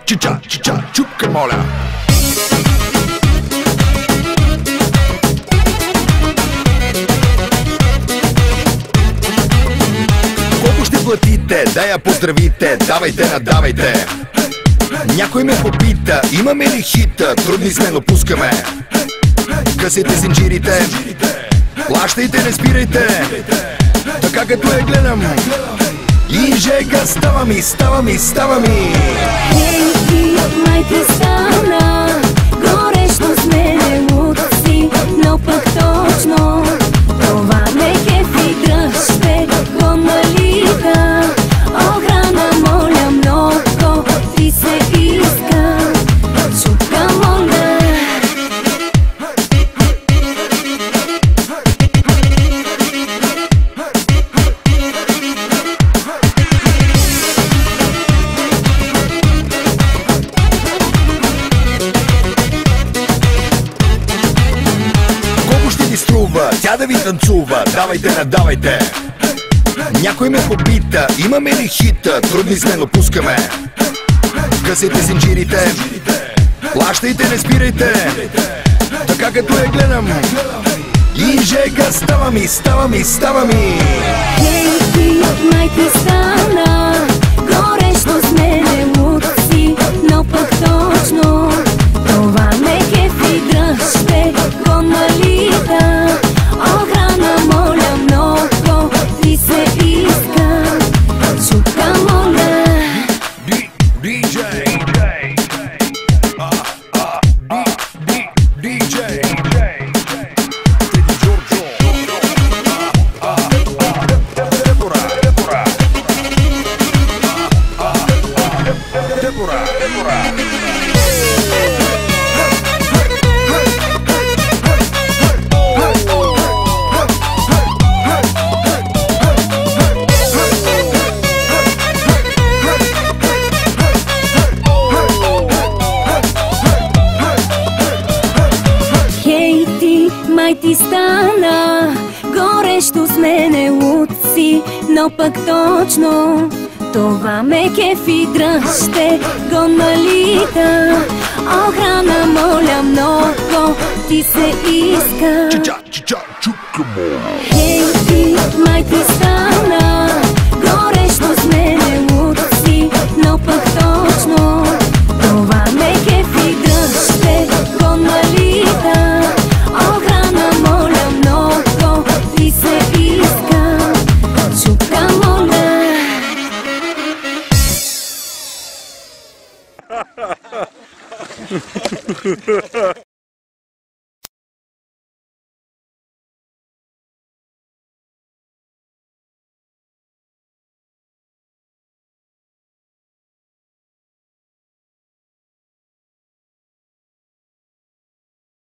Чича, чича, чупка, моля. Колко ще платите? Да я поздравите. Давайте, надавайте. Някой ме попита, имаме ли хита? Трудни сме, но пускаме. Късите зинджирите, плащайте, не спирайте. Така като я гледам и жега, става ми, става ми, става ми. Ей, ти, май ти стана, горещо с мене луд си, но пък точно това ме кефи, дръжте го налита. Охрана, моля много, ти се иска, шутка, моля. Струва, тя да ви танцува, давайте, надавайте. Някой ме попита, имаме ли хита? Трудни сме, но пускаме. Късите зинджирите, плащайте, не спирайте. Така като я гледам и жега, става ми, става ми, става ми. Ей, ти, май ти стана, горещо с мене луд си, но пък точно това ме кефи, дръжте го налита. Охрана, моля много, ти се иска, шутка, моля. DJ Май ти стана, горещо с мене луд си, но пък точно това ме кефи, дръжте го налита. Охрана, моля много, ти се иска. Чича, чича, чупка, моля. Ей, ти, май ти стана, горещо с мене луд си, но пък точно това ме кефи, дръжте го налита. Охрана, моля много, ти се иска, шутка, моля.